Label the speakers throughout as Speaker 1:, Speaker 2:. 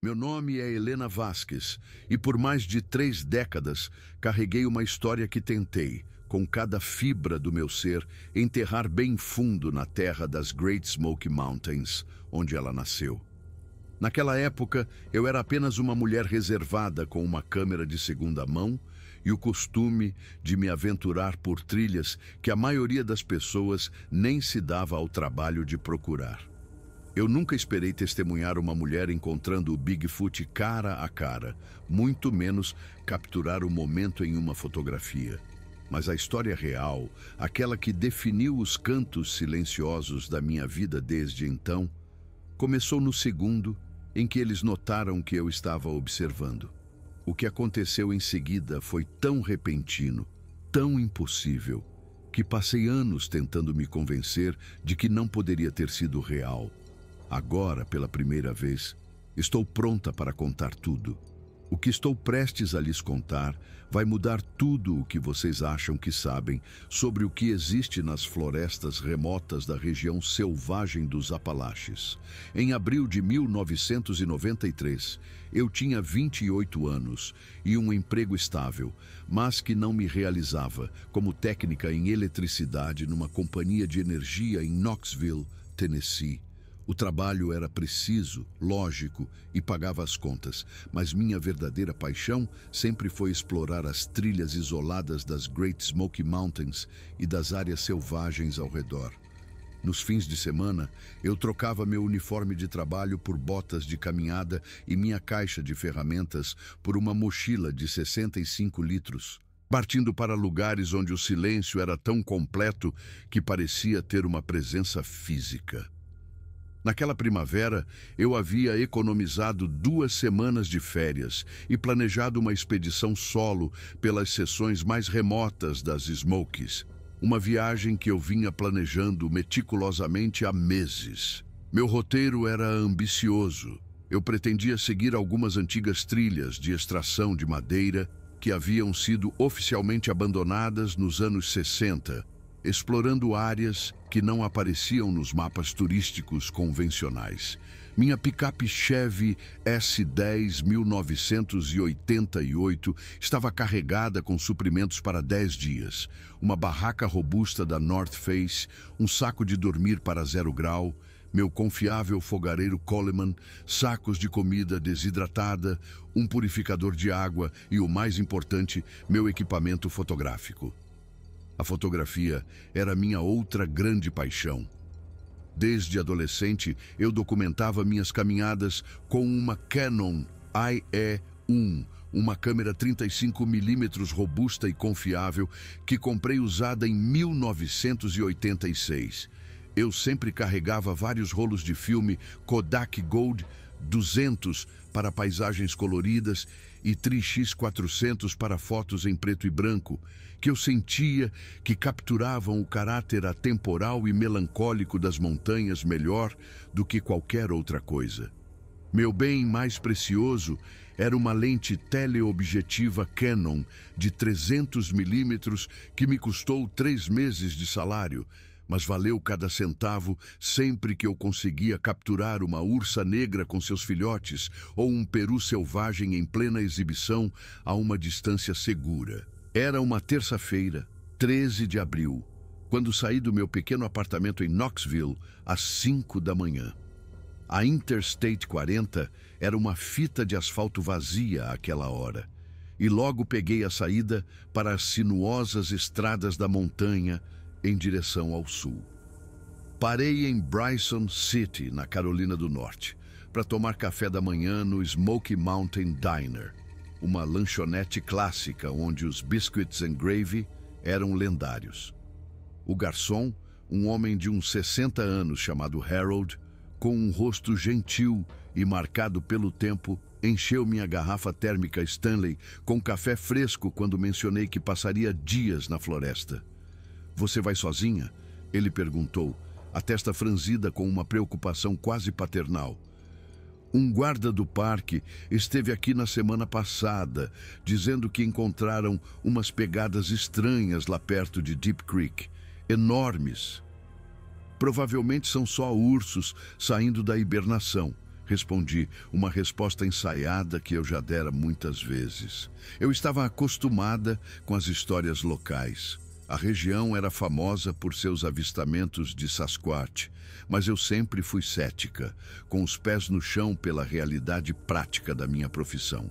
Speaker 1: Meu nome é Helena Vasquez e por mais de 3 décadas carreguei uma história que tentei, com cada fibra do meu ser, enterrar bem fundo na terra das Great Smoky Mountains, onde ela nasceu. Naquela época, eu era apenas uma mulher reservada com uma câmera de segunda mão e o costume de me aventurar por trilhas que a maioria das pessoas nem se dava ao trabalho de procurar. Eu nunca esperei testemunhar uma mulher encontrando o Bigfoot cara a cara, muito menos capturar o momento em uma fotografia. Mas a história real, aquela que definiu os cantos silenciosos da minha vida desde então, começou no segundo em que eles notaram que eu estava observando. O que aconteceu em seguida foi tão repentino, tão impossível, que passei anos tentando me convencer de que não poderia ter sido real. Agora, pela primeira vez, estou pronta para contar tudo. O que estou prestes a lhes contar vai mudar tudo o que vocês acham que sabem sobre o que existe nas florestas remotas da região selvagem dos Apalaches. Em abril de 1993, eu tinha 28 anos e um emprego estável, mas que não me realizava como técnica em eletricidade numa companhia de energia em Knoxville, Tennessee. O trabalho era preciso, lógico e pagava as contas, mas minha verdadeira paixão sempre foi explorar as trilhas isoladas das Great Smoky Mountains e das áreas selvagens ao redor. Nos fins de semana, eu trocava meu uniforme de trabalho por botas de caminhada e minha caixa de ferramentas por uma mochila de 65 litros, partindo para lugares onde o silêncio era tão completo que parecia ter uma presença física. Naquela primavera, eu havia economizado 2 semanas de férias e planejado uma expedição solo pelas seções mais remotas das Smokies. Uma viagem que eu vinha planejando meticulosamente há meses. Meu roteiro era ambicioso. Eu pretendia seguir algumas antigas trilhas de extração de madeira que haviam sido oficialmente abandonadas nos anos 60, explorando áreas que não apareciam nos mapas turísticos convencionais. Minha picape Chevy S10 1988 estava carregada com suprimentos para 10 dias, uma barraca robusta da North Face, um saco de dormir para 0 grau, meu confiável fogareiro Coleman, sacos de comida desidratada, um purificador de água e, o mais importante, meu equipamento fotográfico. A fotografia era minha outra grande paixão. Desde adolescente, eu documentava minhas caminhadas com uma Canon IE1, uma câmera 35mm robusta e confiável que comprei usada em 1986. Eu sempre carregava vários rolos de filme Kodak Gold 200 para paisagens coloridas e Tri-X400 para fotos em preto e branco, que eu sentia que capturavam o caráter atemporal e melancólico das montanhas melhor do que qualquer outra coisa. Meu bem mais precioso era uma lente teleobjetiva Canon de 300mm que me custou 3 meses de salário, mas valeu cada centavo sempre que eu conseguia capturar uma ursa negra com seus filhotes ou um peru selvagem em plena exibição a uma distância segura. Era uma terça-feira, 13 de abril, quando saí do meu pequeno apartamento em Knoxville às 5 da manhã. A Interstate 40 era uma fita de asfalto vazia àquela hora, e logo peguei a saída para as sinuosas estradas da montanha em direção ao sul. Parei em Bryson City, na Carolina do Norte, para tomar café da manhã no Smoky Mountain Diner, uma lanchonete clássica onde os biscuits and gravy eram lendários. O garçom, um homem de uns 60 anos chamado Harold, com um rosto gentil e marcado pelo tempo, encheu minha garrafa térmica Stanley com café fresco quando mencionei que passaria dias na floresta. "Você vai sozinha?" ele perguntou, a testa franzida com uma preocupação quase paternal. "Um guarda do parque esteve aqui na semana passada, dizendo que encontraram umas pegadas estranhas lá perto de Deep Creek, enormes. Provavelmente são só ursos saindo da hibernação", Respondi, uma resposta ensaiada que eu já dera muitas vezes. Eu estava acostumada com as histórias locais. A região era famosa por seus avistamentos de Sasquatch, mas eu sempre fui cética, com os pés no chão pela realidade prática da minha profissão.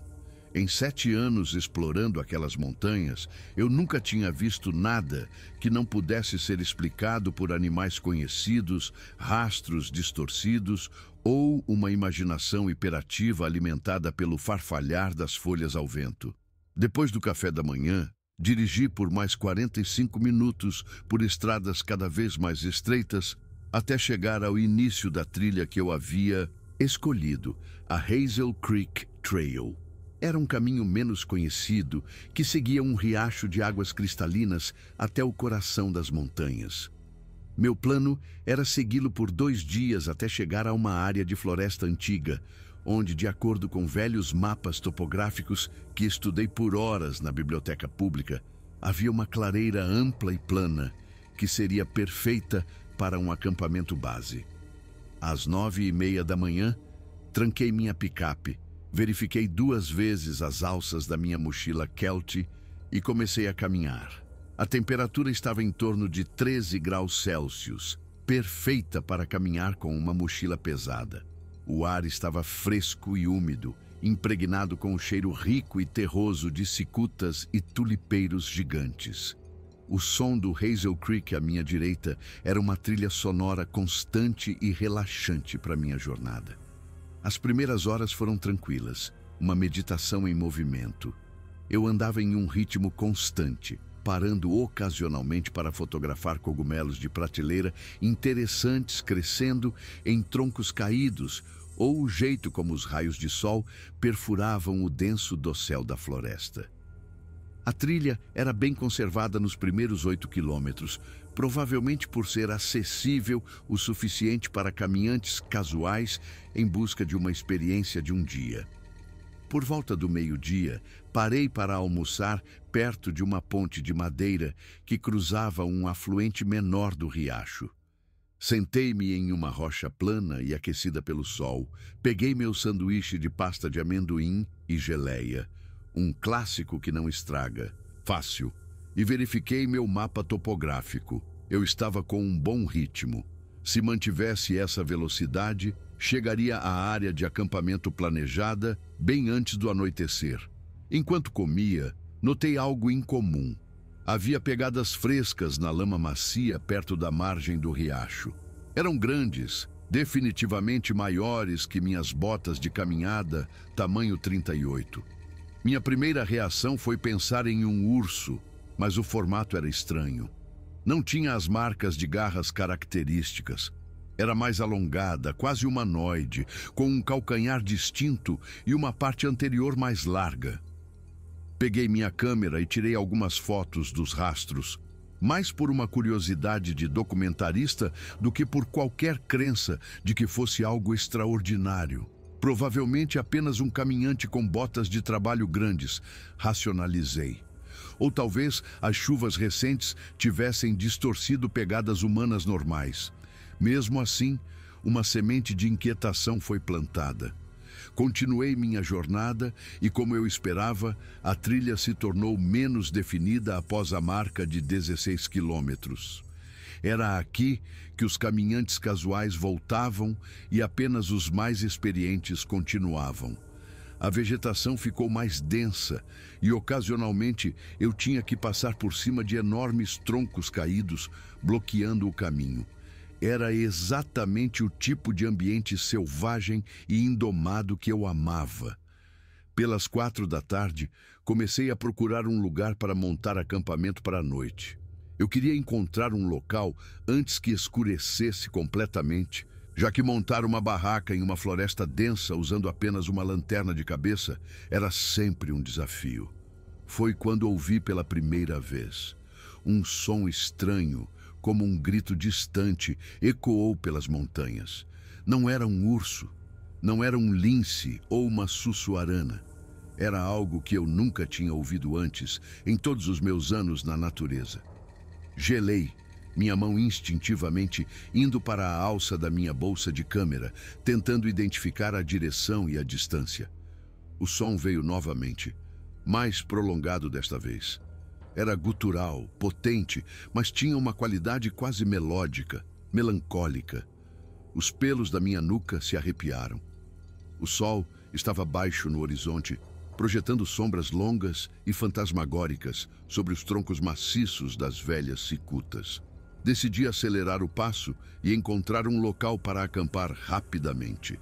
Speaker 1: Em 7 anos explorando aquelas montanhas, eu nunca tinha visto nada que não pudesse ser explicado por animais conhecidos, rastros distorcidos ou uma imaginação hiperativa alimentada pelo farfalhar das folhas ao vento. Depois do café da manhã, dirigi por mais 45 minutos por estradas cada vez mais estreitas até chegar ao início da trilha que eu havia escolhido, a Hazel Creek Trail. Era um caminho menos conhecido que seguia um riacho de águas cristalinas até o coração das montanhas. Meu plano era segui-lo por 2 dias até chegar a uma área de floresta antiga, onde, de acordo com velhos mapas topográficos que estudei por horas na biblioteca pública, havia uma clareira ampla e plana que seria perfeita para um acampamento base. Às 9h30 da manhã, tranquei minha picape, verifiquei 2 vezes as alças da minha mochila Kelty e comecei a caminhar. A temperatura estava em torno de 13 graus Celsius, perfeita para caminhar com uma mochila pesada. O ar estava fresco e úmido, impregnado com o cheiro rico e terroso de cicutas e tulipeiros gigantes. O som do Hazel Creek à minha direita era uma trilha sonora constante e relaxante para minha jornada. As primeiras horas foram tranquilas, uma meditação em movimento. Eu andava em um ritmo constante, parando ocasionalmente para fotografar cogumelos de prateleira interessantes crescendo em troncos caídos ou o jeito como os raios de sol perfuravam o denso dossel da floresta. A trilha era bem conservada nos primeiros 8 quilômetros, provavelmente por ser acessível o suficiente para caminhantes casuais em busca de uma experiência de um dia. Por volta do meio-dia, parei para almoçar perto de uma ponte de madeira que cruzava um afluente menor do riacho. Sentei-me em uma rocha plana e aquecida pelo sol, peguei meu sanduíche de pasta de amendoim e geleia, um clássico que não estraga, fácil, e verifiquei meu mapa topográfico. Eu estava com um bom ritmo. Se mantivesse essa velocidade, chegaria à área de acampamento planejada bem antes do anoitecer. Enquanto comia, notei algo incomum. Havia pegadas frescas na lama macia perto da margem do riacho. Eram grandes, definitivamente maiores que minhas botas de caminhada, tamanho 38. Minha primeira reação foi pensar em um urso, mas o formato era estranho. Não tinha as marcas de garras características. Era mais alongada, quase humanoide, com um calcanhar distinto e uma parte anterior mais larga. Peguei minha câmera e tirei algumas fotos dos rastros, mais por uma curiosidade de documentarista do que por qualquer crença de que fosse algo extraordinário. Provavelmente apenas um caminhante com botas de trabalho grandes, racionalizei. Ou talvez as chuvas recentes tivessem distorcido pegadas humanas normais. Mesmo assim, uma semente de inquietação foi plantada. Continuei minha jornada e, como eu esperava, a trilha se tornou menos definida após a marca de 16 quilômetros. Era aqui que os caminhantes casuais voltavam e apenas os mais experientes continuavam. A vegetação ficou mais densa e, ocasionalmente, eu tinha que passar por cima de enormes troncos caídos, bloqueando o caminho. Era exatamente o tipo de ambiente selvagem e indomado que eu amava. Pelas 4 da tarde, comecei a procurar um lugar para montar acampamento para a noite. Eu queria encontrar um local antes que escurecesse completamente, já que montar uma barraca em uma floresta densa usando apenas uma lanterna de cabeça era sempre um desafio. Foi quando ouvi pela primeira vez. Um som estranho, como um grito distante, ecoou pelas montanhas. Não era um urso, não era um lince ou uma sussuarana. Era algo que eu nunca tinha ouvido antes em todos os meus anos na natureza. Gelei, minha mão instintivamente indo para a alça da minha bolsa de câmera, tentando identificar a direção e a distância. O som veio novamente, mais prolongado desta vez. Era gutural, potente, mas tinha uma qualidade quase melódica, melancólica. Os pelos da minha nuca se arrepiaram. O sol estava baixo no horizonte, projetando sombras longas e fantasmagóricas sobre os troncos maciços das velhas cicutas. Decidi acelerar o passo e encontrar um local para acampar rapidamente.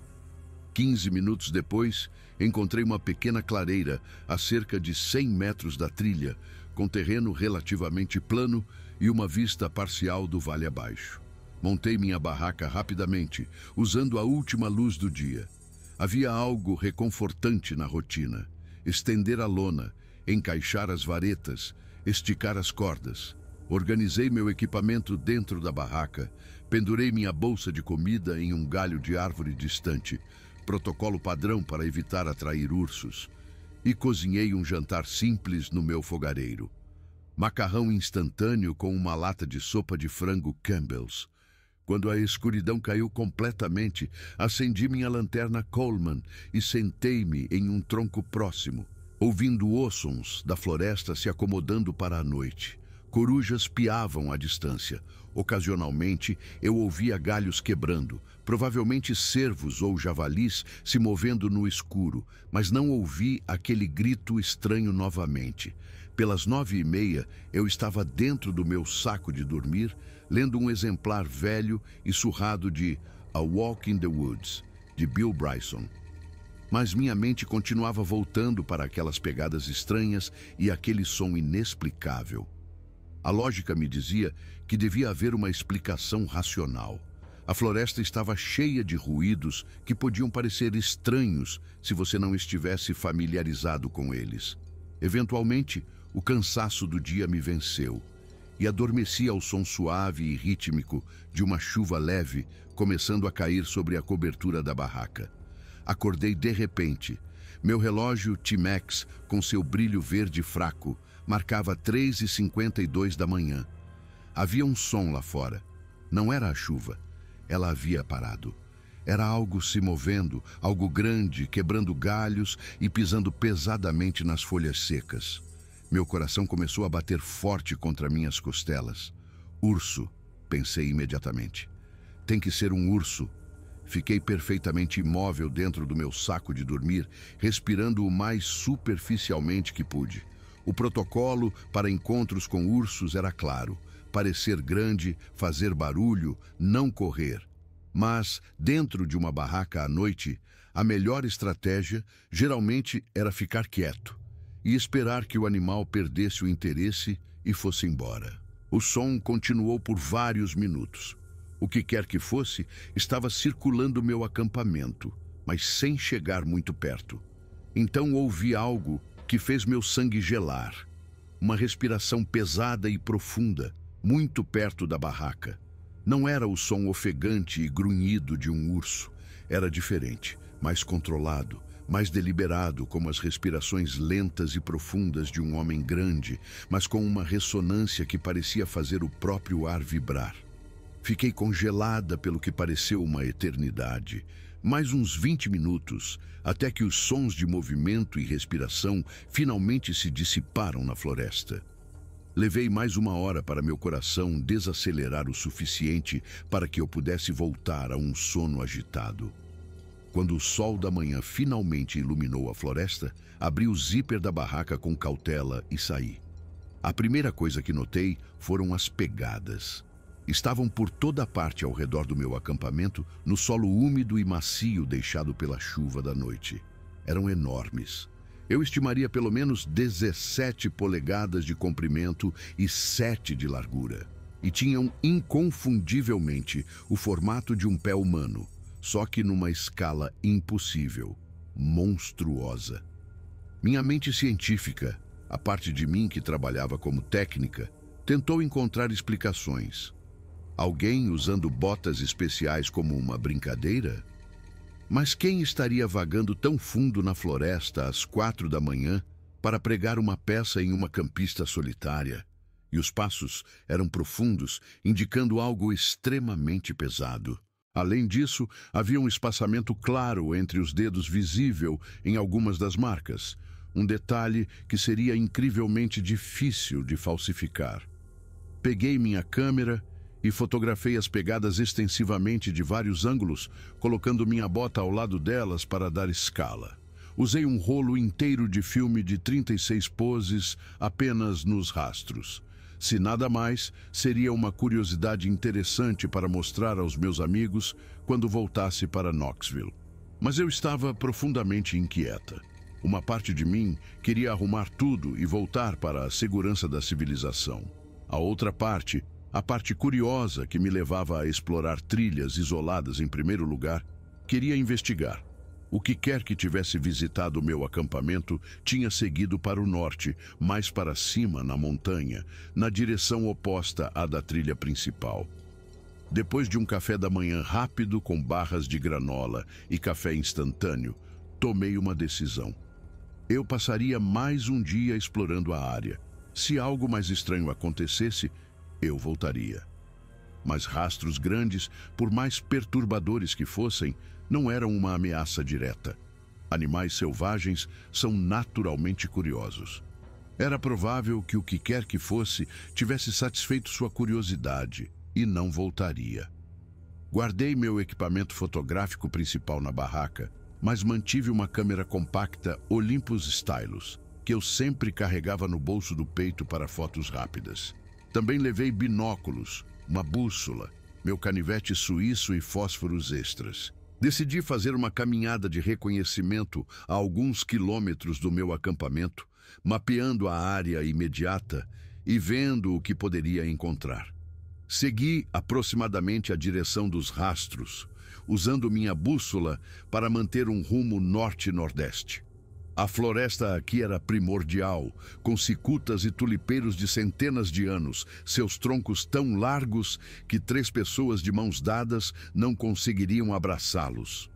Speaker 1: 15 minutos depois, encontrei uma pequena clareira a cerca de 100 metros da trilha, com terreno relativamente plano e uma vista parcial do vale abaixo. Montei minha barraca rapidamente, usando a última luz do dia. Havia algo reconfortante na rotina. Estender a lona, encaixar as varetas, esticar as cordas. Organizei meu equipamento dentro da barraca, pendurei minha bolsa de comida em um galho de árvore distante, protocolo padrão para evitar atrair ursos, e cozinhei um jantar simples no meu fogareiro. Macarrão instantâneo com uma lata de sopa de frango Campbell's. Quando a escuridão caiu completamente, acendi minha lanterna Coleman e sentei-me em um tronco próximo, ouvindo ossons da floresta se acomodando para a noite. Corujas piavam à distância. Ocasionalmente, eu ouvia galhos quebrando, provavelmente cervos ou javalis se movendo no escuro, mas não ouvi aquele grito estranho novamente. Pelas 9h30, eu estava dentro do meu saco de dormir, lendo um exemplar velho e surrado de A Walk in the Woods, de Bill Bryson. Mas minha mente continuava voltando para aquelas pegadas estranhas e aquele som inexplicável. A lógica me dizia que devia haver uma explicação racional. A floresta estava cheia de ruídos que podiam parecer estranhos se você não estivesse familiarizado com eles. Eventualmente, o cansaço do dia me venceu e adormeci ao som suave e rítmico de uma chuva leve começando a cair sobre a cobertura da barraca. Acordei de repente. Meu relógio Timex, com seu brilho verde fraco, marcava 3h52 da manhã. Havia um som lá fora. Não era a chuva. Ela havia parado. Era algo se movendo, algo grande, quebrando galhos e pisando pesadamente nas folhas secas. Meu coração começou a bater forte contra minhas costelas. Urso, pensei imediatamente. Tem que ser um urso. Fiquei perfeitamente imóvel dentro do meu saco de dormir, respirando o mais superficialmente que pude. O protocolo para encontros com ursos era claro: parecer grande, fazer barulho, não correr. Mas, dentro de uma barraca à noite, a melhor estratégia geralmente era ficar quieto e esperar que o animal perdesse o interesse e fosse embora. O som continuou por vários minutos. O que quer que fosse, estava circulando meu acampamento, mas sem chegar muito perto. Então ouvi algo que fez meu sangue gelar. Uma respiração pesada e profunda, muito perto da barraca. Não era o som ofegante e grunhido de um urso. Era diferente, mais controlado, mais deliberado, como as respirações lentas e profundas de um homem grande, mas com uma ressonância que parecia fazer o próprio ar vibrar. Fiquei congelada pelo que pareceu uma eternidade. Mais uns 20 minutos, até que os sons de movimento e respiração finalmente se dissiparam na floresta. Levei mais 1 hora para meu coração desacelerar o suficiente para que eu pudesse voltar a um sono agitado. Quando o sol da manhã finalmente iluminou a floresta, abri o zíper da barraca com cautela e saí. A primeira coisa que notei foram as pegadas. Estavam por toda parte ao redor do meu acampamento, no solo úmido e macio deixado pela chuva da noite. Eram enormes. Eu estimaria pelo menos 17 polegadas de comprimento e 7 de largura. E tinham inconfundivelmente o formato de um pé humano, só que numa escala impossível, monstruosa. Minha mente científica, a parte de mim que trabalhava como técnica, tentou encontrar explicações. Alguém usando botas especiais como uma brincadeira? Mas quem estaria vagando tão fundo na floresta às 4 da manhã para pregar uma peça em uma campista solitária? e os passos eram profundos, indicando algo extremamente pesado. Além disso, havia um espaçamento claro entre os dedos visível em algumas das marcas, um detalhe que seria incrivelmente difícil de falsificar. Peguei minha câmera e fotografei as pegadas extensivamente de vários ângulos, colocando minha bota ao lado delas para dar escala. Usei um rolo inteiro de filme de 36 poses apenas nos rastros. Se nada mais, seria uma curiosidade interessante para mostrar aos meus amigos quando voltasse para Knoxville. Mas eu estava profundamente inquieta. Uma parte de mim queria arrumar tudo e voltar para a segurança da civilização. A outra parte, a parte curiosa que me levava a explorar trilhas isoladas em primeiro lugar, queria investigar. O que quer que tivesse visitado o meu acampamento tinha seguido para o norte, mais para cima na montanha, na direção oposta à da trilha principal. Depois de um café da manhã rápido com barras de granola e café instantâneo, tomei uma decisão. Eu passaria mais um dia explorando a área. Se algo mais estranho acontecesse, eu voltaria. Mas rastros grandes, por mais perturbadores que fossem, não eram uma ameaça direta. Animais selvagens são naturalmente curiosos. Era provável que o que quer que fosse tivesse satisfeito sua curiosidade e não voltaria. Guardei meu equipamento fotográfico principal na barraca, mas mantive uma câmera compacta Olympus Stylus, que eu sempre carregava no bolso do peito para fotos rápidas. Também levei binóculos, uma bússola, meu canivete suíço e fósforos extras. Decidi fazer uma caminhada de reconhecimento a alguns quilômetros do meu acampamento, mapeando a área imediata e vendo o que poderia encontrar. Segui aproximadamente a direção dos rastros, usando minha bússola para manter um rumo norte-nordeste. A floresta aqui era primordial, com cicutas e tulipeiros de centenas de anos, seus troncos tão largos que 3 pessoas de mãos dadas não conseguiriam abraçá-los.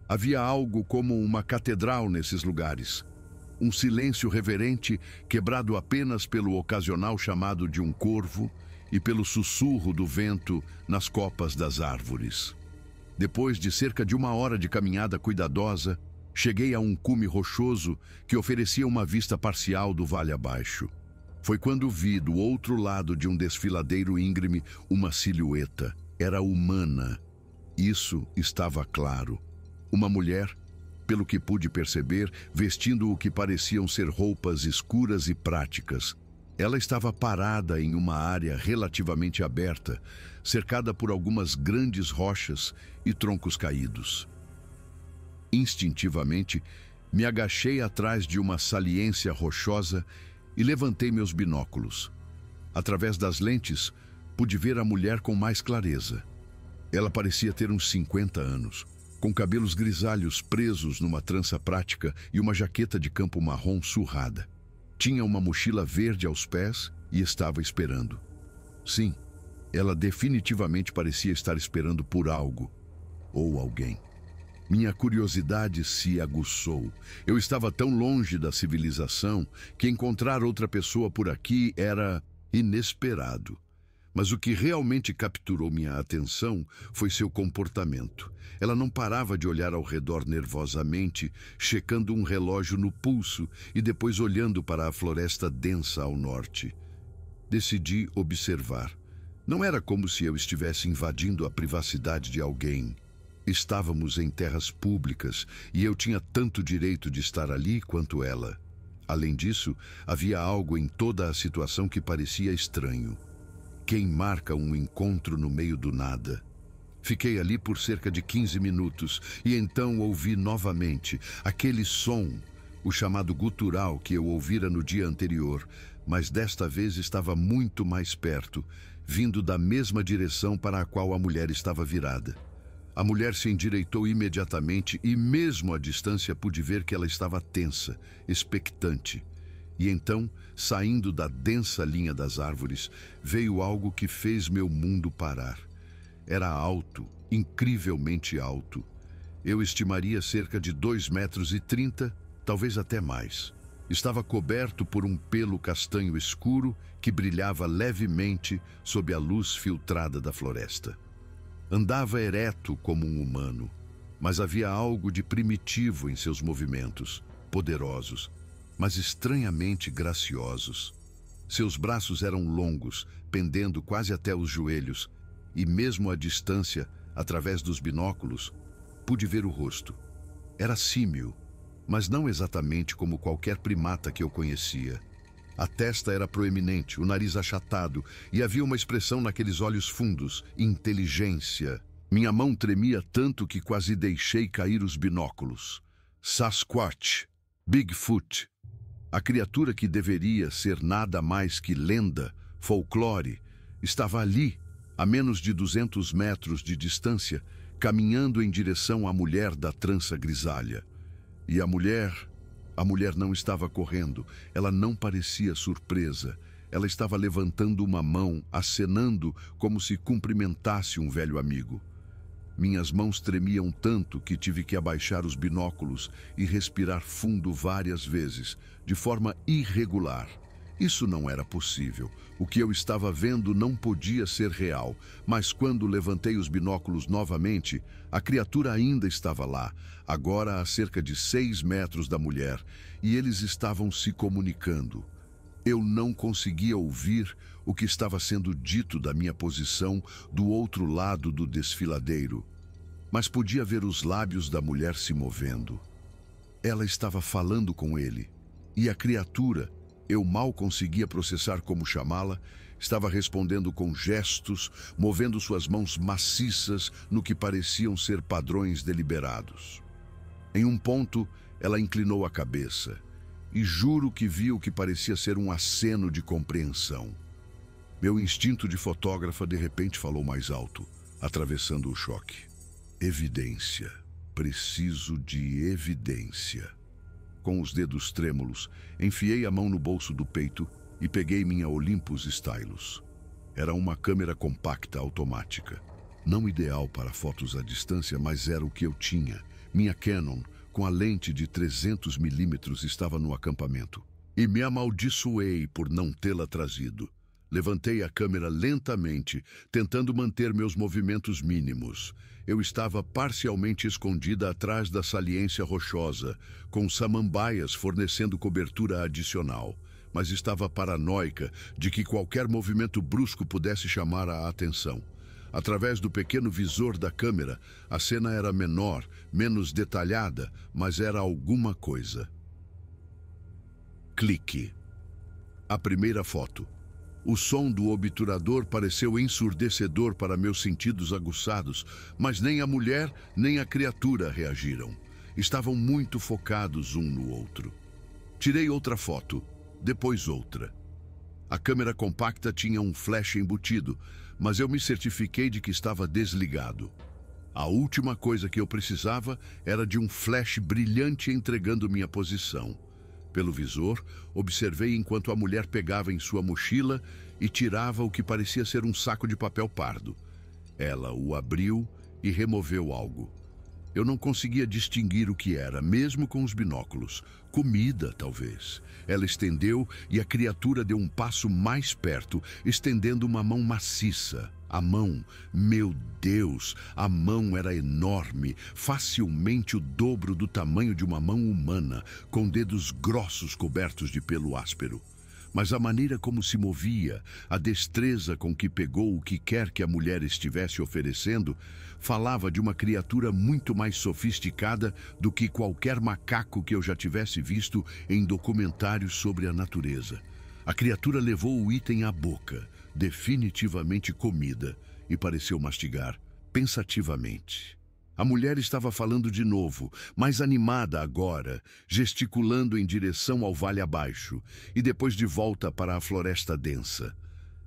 Speaker 1: Havia algo como uma catedral nesses lugares. Um silêncio reverente, quebrado apenas pelo ocasional chamado de um corvo e pelo sussurro do vento nas copas das árvores. Depois de cerca de 1 hora de caminhada cuidadosa, cheguei a um cume rochoso que oferecia uma vista parcial do vale abaixo. Foi quando vi, do outro lado de um desfiladeiro íngreme, uma silhueta. Era humana. Isso estava claro. Uma mulher, pelo que pude perceber, vestindo o que pareciam ser roupas escuras e práticas. Ela estava parada em uma área relativamente aberta, cercada por algumas grandes rochas e troncos caídos. Instintivamente, me agachei atrás de uma saliência rochosa e levantei meus binóculos. Através das lentes, pude ver a mulher com mais clareza. Ela parecia ter uns 50 anos, com cabelos grisalhos presos numa trança prática e uma jaqueta de campo marrom surrada. Tinha uma mochila verde aos pés e estava esperando. Sim, ela definitivamente parecia estar esperando por algo ou alguém. Minha curiosidade se aguçou. Eu estava tão longe da civilização que encontrar outra pessoa por aqui era inesperado. Mas o que realmente capturou minha atenção foi seu comportamento. Ela não parava de olhar ao redor nervosamente, checando um relógio no pulso e depois olhando para a floresta densa ao norte. Decidi observar. Não era como se eu estivesse invadindo a privacidade de alguém. Estávamos em terras públicas e eu tinha tanto direito de estar ali quanto ela. Além disso, havia algo em toda a situação que parecia estranho. Quem marca um encontro no meio do nada? Fiquei ali por cerca de 15 minutos e então ouvi novamente aquele som, o chamado gutural que eu ouvira no dia anterior, mas desta vez estava muito mais perto, vindo da mesma direção para a qual a mulher estava virada. A mulher se endireitou imediatamente e mesmo à distância pude ver que ela estava tensa, expectante. E então, saindo da densa linha das árvores, veio algo que fez meu mundo parar. Era alto, incrivelmente alto. Eu estimaria cerca de 2,30 metros, talvez até mais. Estava coberto por um pelo castanho escuro que brilhava levemente sob a luz filtrada da floresta. Andava ereto como um humano, mas havia algo de primitivo em seus movimentos, poderosos, mas estranhamente graciosos. Seus braços eram longos, pendendo quase até os joelhos, e mesmo à distância, através dos binóculos, pude ver o rosto. Era símil, mas não exatamente como qualquer primata que eu conhecia. A testa era proeminente, o nariz achatado, e havia uma expressão naqueles olhos fundos, inteligência. Minha mão tremia tanto que quase deixei cair os binóculos. Sasquatch, Bigfoot. A criatura que deveria ser nada mais que lenda, folclore, estava ali, a menos de 200 metros de distância, caminhando em direção à mulher da trança grisalha. E a mulher não estava correndo, ela não parecia surpresa. Ela estava levantando uma mão, acenando como se cumprimentasse um velho amigo. Minhas mãos tremiam tanto que tive que abaixar os binóculos e respirar fundo várias vezes, de forma irregular. Isso não era possível. O que eu estava vendo não podia ser real, mas quando levantei os binóculos novamente, a criatura ainda estava lá, agora a cerca de 6 metros da mulher, e eles estavam se comunicando. Eu não conseguia ouvir o que estava sendo dito da minha posição do outro lado do desfiladeiro, mas podia ver os lábios da mulher se movendo. Ela estava falando com ele, e a criatura, eu mal conseguia processar como chamá-la, estava respondendo com gestos, movendo suas mãos maciças no que pareciam ser padrões deliberados. Em um ponto, ela inclinou a cabeça, e juro que vi o que parecia ser um aceno de compreensão. Meu instinto de fotógrafa de repente falou mais alto, atravessando o choque. Evidência. Preciso de evidência. Com os dedos trêmulos, enfiei a mão no bolso do peito e peguei minha Olympus Stylus. Era uma câmera compacta automática. Não ideal para fotos à distância, mas era o que eu tinha. Minha Canon, com a lente de 300mm, estava no acampamento. E me amaldiçoei por não tê-la trazido. Levantei a câmera lentamente, tentando manter meus movimentos mínimos. Eu estava parcialmente escondida atrás da saliência rochosa, com samambaias fornecendo cobertura adicional, mas estava paranoica de que qualquer movimento brusco pudesse chamar a atenção. Através do pequeno visor da câmera, a cena era menor, menos detalhada, mas era alguma coisa. Clique. A primeira foto. O som do obturador pareceu ensurdecedor para meus sentidos aguçados, mas nem a mulher nem a criatura reagiram. Estavam muito focados um no outro. Tirei outra foto, depois outra. A câmera compacta tinha um flash embutido, mas eu me certifiquei de que estava desligado. A última coisa que eu precisava era de um flash brilhante entregando minha posição. Pelo visor, observei enquanto a mulher pegava em sua mochila e tirava o que parecia ser um saco de papel pardo. Ela o abriu e removeu algo. Eu não conseguia distinguir o que era, mesmo com os binóculos. Comida, talvez. Ela estendeu e a criatura deu um passo mais perto, estendendo uma mão maciça. A mão, meu Deus, a mão era enorme, facilmente o dobro do tamanho de uma mão humana, com dedos grossos cobertos de pelo áspero. Mas a maneira como se movia, a destreza com que pegou o que quer que a mulher estivesse oferecendo, falava de uma criatura muito mais sofisticada do que qualquer macaco que eu já tivesse visto em documentários sobre a natureza. A criatura levou o item à boca, definitivamente comida, e pareceu mastigar pensativamente. A mulher estava falando de novo, mais animada agora, gesticulando em direção ao vale abaixo, e depois de volta para a floresta densa.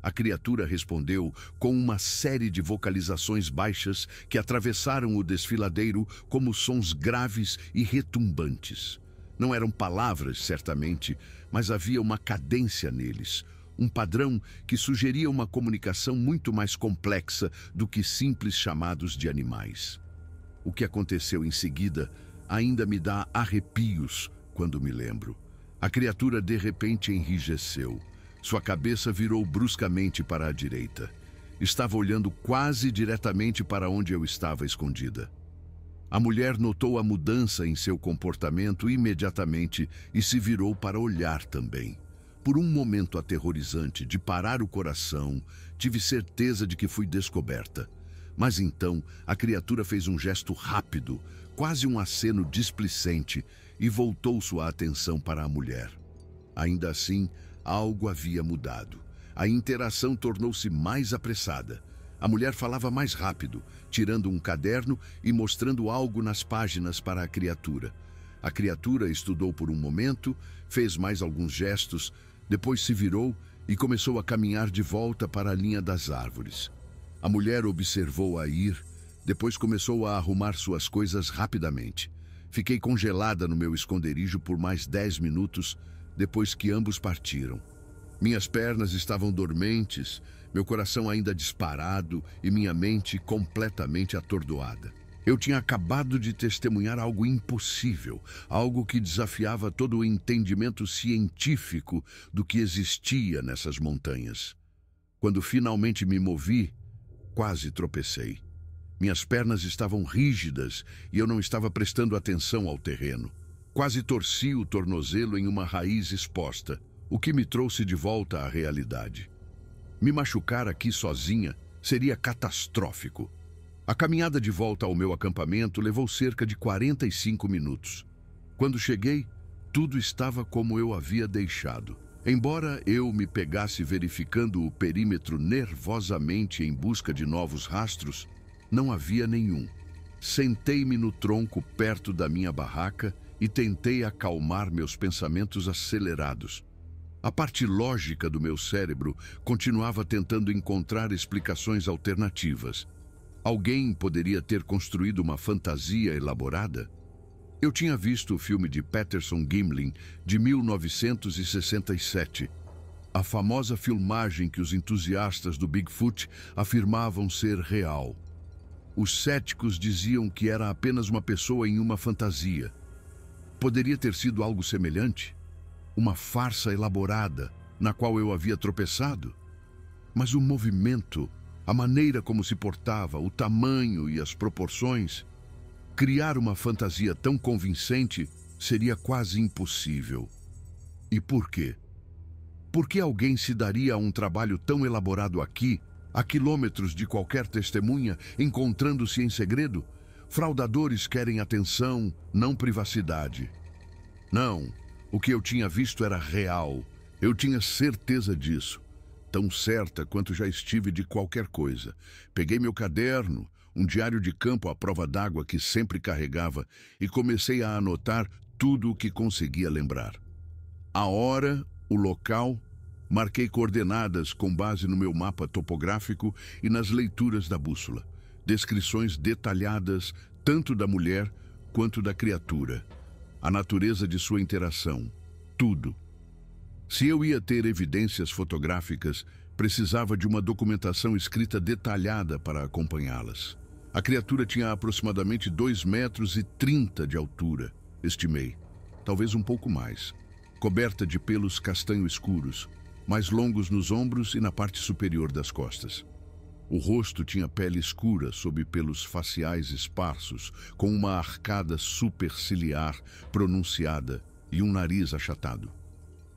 Speaker 1: A criatura respondeu com uma série de vocalizações baixas que atravessaram o desfiladeiro como sons graves e retumbantes. Não eram palavras, certamente, mas havia uma cadência neles, um padrão que sugeria uma comunicação muito mais complexa do que simples chamados de animais. O que aconteceu em seguida ainda me dá arrepios quando me lembro. A criatura de repente enrijeceu. Sua cabeça virou bruscamente para a direita. Estava olhando quase diretamente para onde eu estava escondida. A mulher notou a mudança em seu comportamento imediatamente e se virou para olhar também. Por um momento aterrorizante de parar o coração, tive certeza de que fui descoberta. Mas então, a criatura fez um gesto rápido, quase um aceno displicente, e voltou sua atenção para a mulher. Ainda assim, algo havia mudado. A interação tornou-se mais apressada. A mulher falava mais rápido, tirando um caderno e mostrando algo nas páginas para a criatura. A criatura estudou por um momento, fez mais alguns gestos, depois se virou e começou a caminhar de volta para a linha das árvores. A mulher observou-a ir, depois começou a arrumar suas coisas rapidamente. Fiquei congelada no meu esconderijo por mais 10 minutos, depois que ambos partiram. Minhas pernas estavam dormentes, meu coração ainda disparado e minha mente completamente atordoada. Eu tinha acabado de testemunhar algo impossível, algo que desafiava todo o entendimento científico do que existia nessas montanhas. Quando finalmente me movi, quase tropecei. Minhas pernas estavam rígidas e eu não estava prestando atenção ao terreno. Quase torci o tornozelo em uma raiz exposta, o que me trouxe de volta à realidade. Me machucar aqui sozinha seria catastrófico. A caminhada de volta ao meu acampamento levou cerca de 45 minutos. Quando cheguei, tudo estava como eu havia deixado. Embora eu me pegasse verificando o perímetro nervosamente em busca de novos rastros, não havia nenhum. Sentei-me no tronco perto da minha barraca e tentei acalmar meus pensamentos acelerados. A parte lógica do meu cérebro continuava tentando encontrar explicações alternativas. Alguém poderia ter construído uma fantasia elaborada? Eu tinha visto o filme de Patterson Gimlin de 1967, a famosa filmagem que os entusiastas do Bigfoot afirmavam ser real. Os céticos diziam que era apenas uma pessoa em uma fantasia. Poderia ter sido algo semelhante? Uma farsa elaborada, na qual eu havia tropeçado? Mas o movimento, a maneira como se portava, o tamanho e as proporções, criar uma fantasia tão convincente seria quase impossível. E por quê? Por que alguém se daria a um trabalho tão elaborado aqui, a quilômetros de qualquer testemunha, encontrando-se em segredo? Fraudadores querem atenção, não privacidade. Não, o que eu tinha visto era real. Eu tinha certeza disso. Tão certa quanto já estive de qualquer coisa. Peguei meu caderno, um diário de campo à prova d'água que sempre carregava, e comecei a anotar tudo o que conseguia lembrar. A hora, o local, marquei coordenadas com base no meu mapa topográfico e nas leituras da bússola. Descrições detalhadas tanto da mulher quanto da criatura. A natureza de sua interação. Tudo. Se eu ia ter evidências fotográficas, precisava de uma documentação escrita detalhada para acompanhá-las. A criatura tinha aproximadamente 2,30 metros de altura, estimei. Talvez um pouco mais. Coberta de pelos castanho escuros, mais longos nos ombros e na parte superior das costas. O rosto tinha pele escura sob pelos faciais esparsos, com uma arcada superciliar pronunciada e um nariz achatado.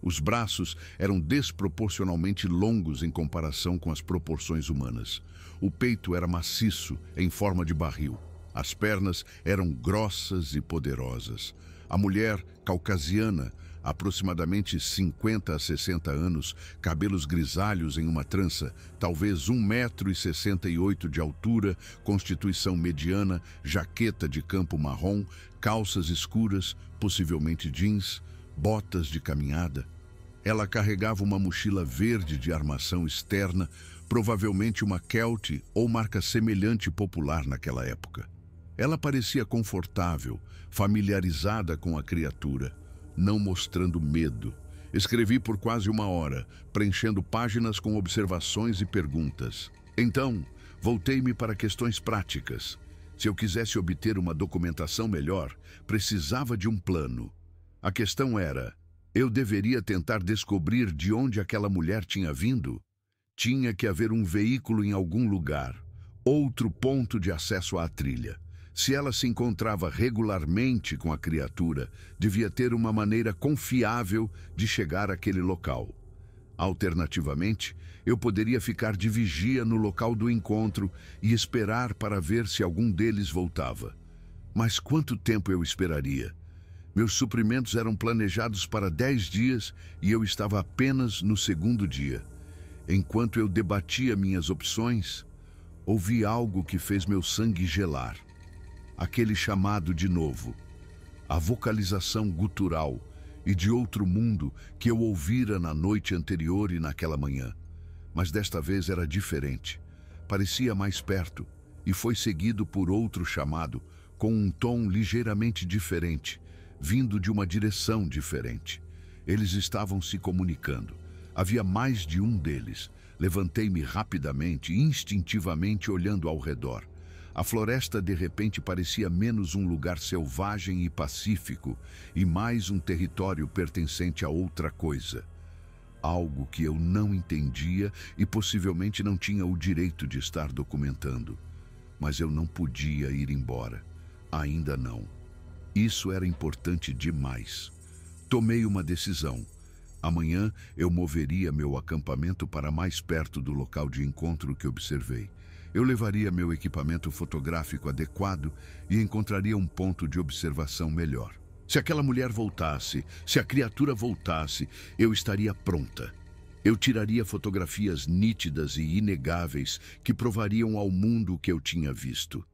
Speaker 1: Os braços eram desproporcionalmente longos em comparação com as proporções humanas. O peito era maciço, em forma de barril. As pernas eram grossas e poderosas. A mulher, caucasiana, aproximadamente 50 a 60 anos, cabelos grisalhos em uma trança, talvez 1,68 metros de altura, constituição mediana, jaqueta de campo marrom, calças escuras, possivelmente jeans, botas de caminhada. Ela carregava uma mochila verde de armação externa, provavelmente uma Kelty ou marca semelhante popular naquela época. Ela parecia confortável, familiarizada com a criatura, não mostrando medo. Escrevi por quase 1 hora, preenchendo páginas com observações e perguntas. Então, voltei-me para questões práticas. Se eu quisesse obter uma documentação melhor, precisava de um plano. A questão era: Eu deveria tentar descobrir de onde aquela mulher tinha vindo. Tinha que haver um veículo em algum lugar, outro ponto de acesso à trilha. Se ela se encontrava regularmente com a criatura, devia ter uma maneira confiável de chegar àquele local. Alternativamente, eu poderia ficar de vigia no local do encontro e esperar para ver se algum deles voltava. Mas quanto tempo eu esperaria? Meus suprimentos eram planejados para 10 dias e eu estava apenas no segundo dia. Enquanto eu debatia minhas opções, ouvi algo que fez meu sangue gelar. Aquele chamado de novo. A vocalização gutural e de outro mundo que eu ouvira na noite anterior e naquela manhã. Mas desta vez era diferente. Parecia mais perto e foi seguido por outro chamado, com um tom ligeiramente diferente, vindo de uma direção diferente. Eles estavam se comunicando. Havia mais de um deles. Levantei-me rapidamente, instintivamente olhando ao redor. A floresta de repente parecia menos um lugar selvagem e pacífico e mais um território pertencente a outra coisa. Algo que eu não entendia e possivelmente não tinha o direito de estar documentando. Mas eu não podia ir embora. Ainda não. Isso era importante demais. Tomei uma decisão. Amanhã eu moveria meu acampamento para mais perto do local de encontro que observei. Eu levaria meu equipamento fotográfico adequado e encontraria um ponto de observação melhor. Se aquela mulher voltasse, se a criatura voltasse, eu estaria pronta. Eu tiraria fotografias nítidas e inegáveis que provariam ao mundo o que eu tinha visto.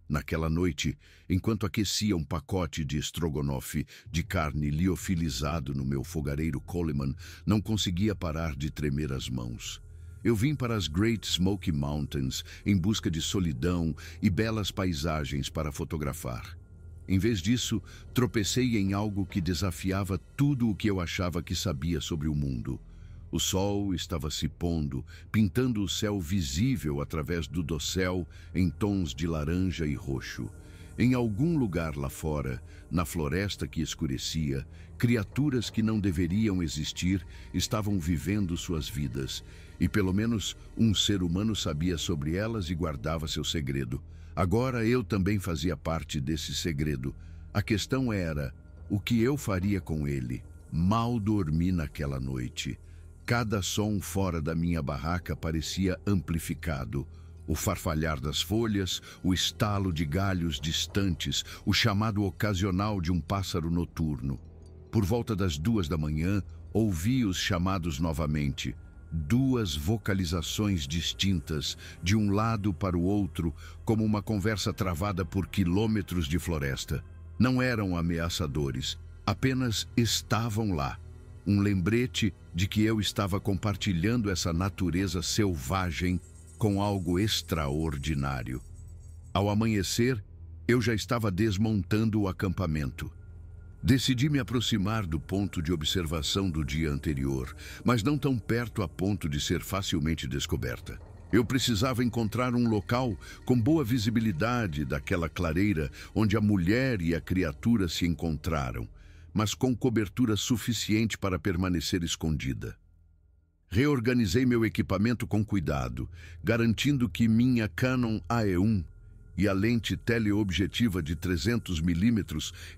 Speaker 1: Naquela noite, enquanto aquecia um pacote de estrogonofe de carne liofilizado no meu fogareiro Coleman, não conseguia parar de tremer as mãos. Eu vim para as Great Smoky Mountains em busca de solidão e belas paisagens para fotografar. Em vez disso, tropecei em algo que desafiava tudo o que eu achava que sabia sobre o mundo. O sol estava se pondo, pintando o céu visível através do dossel em tons de laranja e roxo. Em algum lugar lá fora, na floresta que escurecia, criaturas que não deveriam existir estavam vivendo suas vidas, e pelo menos um ser humano sabia sobre elas e guardava seu segredo. Agora eu também fazia parte desse segredo. A questão era, o que eu faria com ele? Mal dormi naquela noite. Cada som fora da minha barraca parecia amplificado. O farfalhar das folhas, o estalo de galhos distantes, o chamado ocasional de um pássaro noturno. Por volta das 2 da manhã, ouvi os chamados novamente. 2 vocalizações distintas, de um lado para o outro, como uma conversa travada por quilômetros de floresta. Não eram ameaçadores, apenas estavam lá. Um lembrete de que eu estava compartilhando essa natureza selvagem com algo extraordinário. Ao amanhecer, eu já estava desmontando o acampamento. Decidi me aproximar do ponto de observação do dia anterior, mas não tão perto a ponto de ser facilmente descoberta. Eu precisava encontrar um local com boa visibilidade daquela clareira onde a mulher e a criatura se encontraram, mas com cobertura suficiente para permanecer escondida. Reorganizei meu equipamento com cuidado, garantindo que minha Canon AE1 e a lente teleobjetiva de 300 mm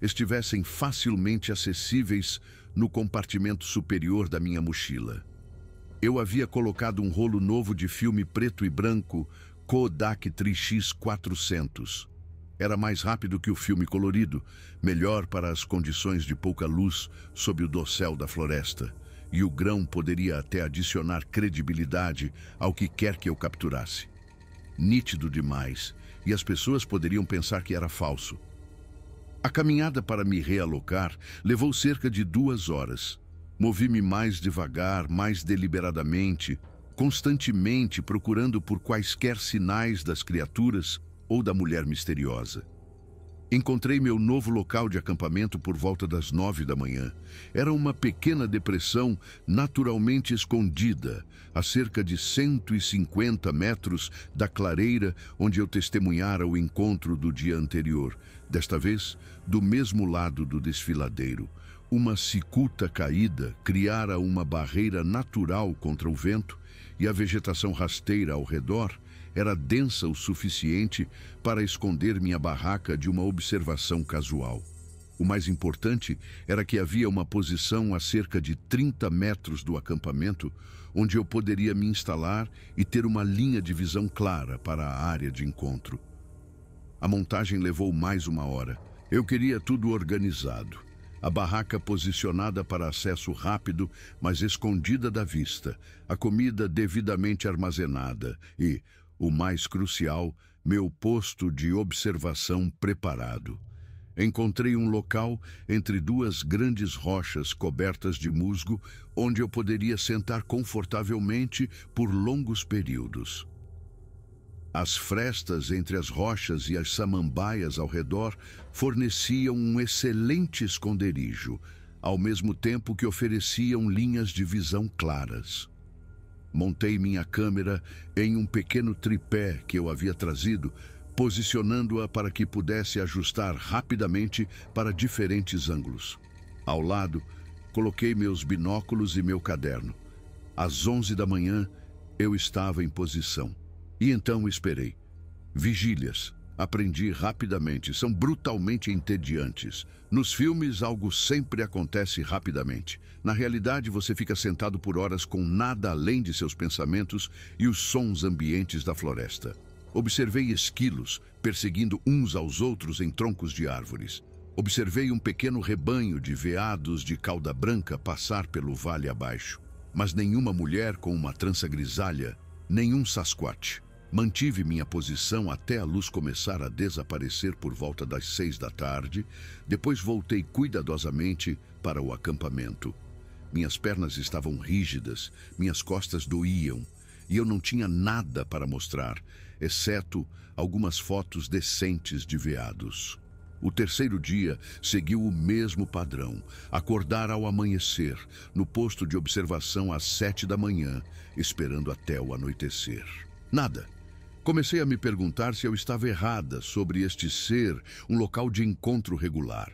Speaker 1: estivessem facilmente acessíveis no compartimento superior da minha mochila. Eu havia colocado um rolo novo de filme preto e branco Kodak 3X400. Era mais rápido que o filme colorido, melhor para as condições de pouca luz sob o dossel da floresta, e o grão poderia até adicionar credibilidade ao que quer que eu capturasse. Nítido demais, e as pessoas poderiam pensar que era falso. A caminhada para me realocar levou cerca de 2 horas. Movi-me mais devagar, mais deliberadamente, constantemente procurando por quaisquer sinais das criaturas ou da mulher misteriosa. Encontrei meu novo local de acampamento por volta das 9 da manhã. Era uma pequena depressão naturalmente escondida, a cerca de 150 metros da clareira onde eu testemunhara o encontro do dia anterior. Desta vez, do mesmo lado do desfiladeiro. Uma cicuta caída criara uma barreira natural contra o vento e a vegetação rasteira ao redor era densa o suficiente para esconder minha barraca de uma observação casual. O mais importante era que havia uma posição a cerca de 30 metros do acampamento onde eu poderia me instalar e ter uma linha de visão clara para a área de encontro. A montagem levou mais uma hora. Eu queria tudo organizado. A barraca posicionada para acesso rápido, mas escondida da vista, a comida devidamente armazenada e, o mais crucial, meu posto de observação preparado. Encontrei um local entre duas grandes rochas cobertas de musgo, onde eu poderia sentar confortavelmente por longos períodos. As frestas entre as rochas e as samambaias ao redor forneciam um excelente esconderijo, ao mesmo tempo que ofereciam linhas de visão claras. Montei minha câmera em um pequeno tripé que eu havia trazido, posicionando-a para que pudesse ajustar rapidamente para diferentes ângulos. Ao lado, coloquei meus binóculos e meu caderno. Às 11 da manhã, eu estava em posição. E então esperei. Vigílias. Aprendi rapidamente. São brutalmente entediantes. Nos filmes, algo sempre acontece rapidamente. Na realidade, você fica sentado por horas com nada além de seus pensamentos e os sons ambientes da floresta. Observei esquilos perseguindo uns aos outros em troncos de árvores. Observei um pequeno rebanho de veados de cauda branca passar pelo vale abaixo. Mas nenhuma mulher com uma trança grisalha, nenhum Sasquatch. Mantive minha posição até a luz começar a desaparecer por volta das 6 da tarde. Depois voltei cuidadosamente para o acampamento. Minhas pernas estavam rígidas, minhas costas doíam, e eu não tinha nada para mostrar, exceto algumas fotos decentes de veados. O terceiro dia seguiu o mesmo padrão. Acordar ao amanhecer, no posto de observação às 7 da manhã, esperando até o anoitecer. Nada. Comecei a me perguntar se eu estava errada sobre este ser um local de encontro regular.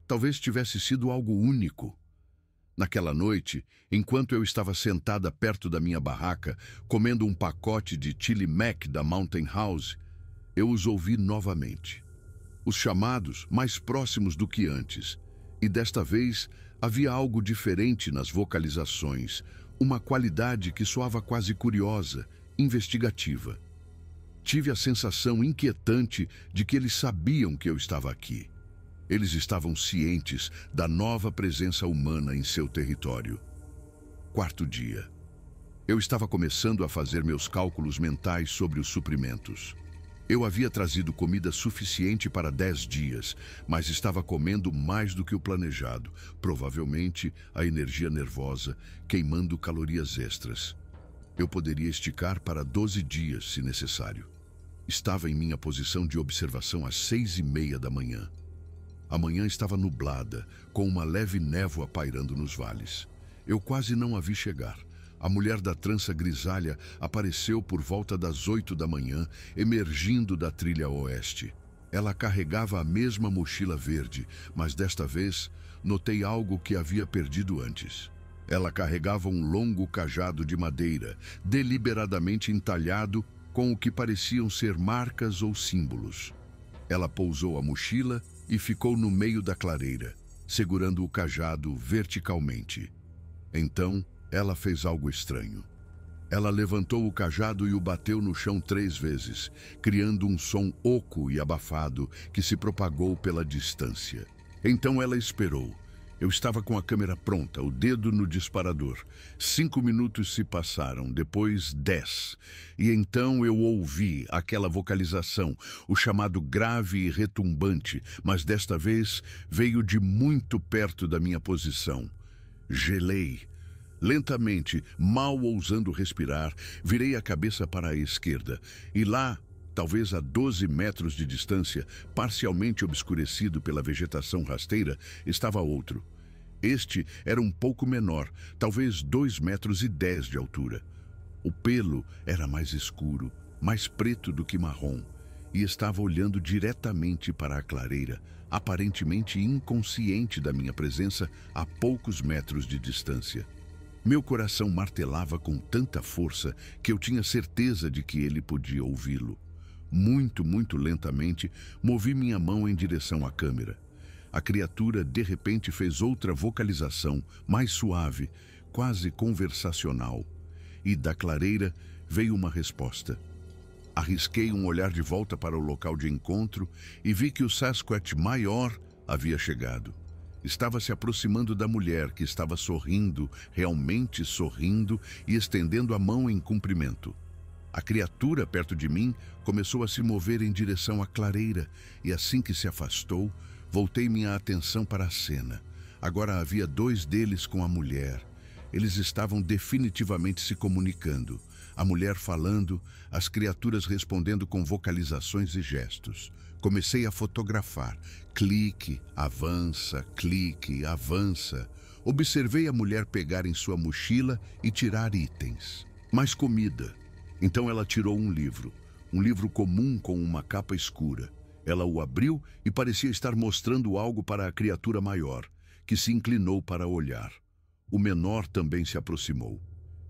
Speaker 1: Talvez tivesse sido algo único. Naquela noite, enquanto eu estava sentada perto da minha barraca, comendo um pacote de chili mac da Mountain House, eu os ouvi novamente. Os chamados mais próximos do que antes, e desta vez havia algo diferente nas vocalizações, uma qualidade que soava quase curiosa, investigativa. Tive a sensação inquietante de que eles sabiam que eu estava aqui. Eles estavam cientes da nova presença humana em seu território. Quarto dia. Eu estava começando a fazer meus cálculos mentais sobre os suprimentos. Eu havia trazido comida suficiente para 10 dias, mas estava comendo mais do que o planejado, provavelmente a energia nervosa, queimando calorias extras. Eu poderia esticar para 12 dias, se necessário. Estava em minha posição de observação às 6:30 da manhã. A manhã estava nublada, com uma leve névoa pairando nos vales. Eu quase não a vi chegar. A mulher da trança grisalha apareceu por volta das 8 da manhã, emergindo da trilha oeste. Ela carregava a mesma mochila verde, mas desta vez notei algo que havia perdido antes. Ela carregava um longo cajado de madeira, deliberadamente entalhado com o que pareciam ser marcas ou símbolos. Ela pousou a mochila e ficou no meio da clareira, segurando o cajado verticalmente. Então, ela fez algo estranho. Ela levantou o cajado e o bateu no chão 3 vezes, criando um som oco e abafado que se propagou pela distância. Então ela esperou. Eu estava com a câmera pronta, o dedo no disparador. 5 minutos se passaram, depois 10. E então eu ouvi aquela vocalização, o chamado grave e retumbante, mas desta vez veio de muito perto da minha posição. Gelei. Lentamente, mal ousando respirar, virei a cabeça para a esquerda. E lá, talvez a 12 metros de distância, parcialmente obscurecido pela vegetação rasteira, estava outro. Este era um pouco menor, talvez 2,10 metros de altura. O pelo era mais escuro, mais preto do que marrom, e estava olhando diretamente para a clareira, aparentemente inconsciente da minha presença a poucos metros de distância. Meu coração martelava com tanta força que eu tinha certeza de que ele podia ouvi-lo. Muito lentamente, movi minha mão em direção à câmera. A criatura, de repente, fez outra vocalização, mais suave, quase conversacional. E da clareira veio uma resposta. Arrisquei um olhar de volta para o local de encontro e vi que o Sasquatch maior havia chegado. Estava se aproximando da mulher, que estava sorrindo, realmente sorrindo, e estendendo a mão em cumprimento. A criatura perto de mim começou a se mover em direção à clareira, e assim que se afastou, voltei minha atenção para a cena. Agora havia 2 deles com a mulher. Eles estavam definitivamente se comunicando. A mulher falando, as criaturas respondendo com vocalizações e gestos. Comecei a fotografar. Clique, avança, clique, avança. Observei a mulher pegar em sua mochila e tirar itens. Mais comida. Então ela tirou um livro comum com uma capa escura. Ela o abriu e parecia estar mostrando algo para a criatura maior, que se inclinou para olhar. O menor também se aproximou.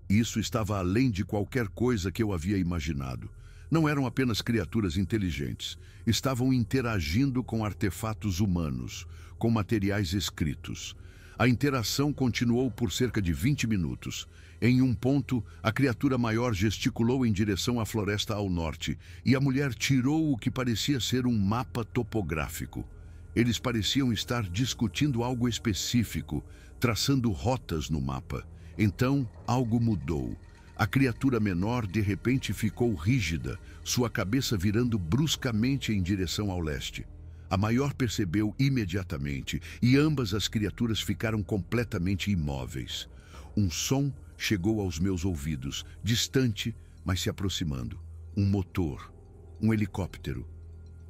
Speaker 1: Isso estava além de qualquer coisa que eu havia imaginado. Não eram apenas criaturas inteligentes. Estavam interagindo com artefatos humanos, com materiais escritos. A interação continuou por cerca de 20 minutos. Em um ponto, a criatura maior gesticulou em direção à floresta ao norte, e a mulher tirou o que parecia ser um mapa topográfico. Eles pareciam estar discutindo algo específico, traçando rotas no mapa. Então, algo mudou. A criatura menor de repente ficou rígida, sua cabeça virando bruscamente em direção ao leste. A maior percebeu imediatamente, e ambas as criaturas ficaram completamente imóveis. Um som chegou aos meus ouvidos, distante, mas se aproximando. Um motor, um helicóptero.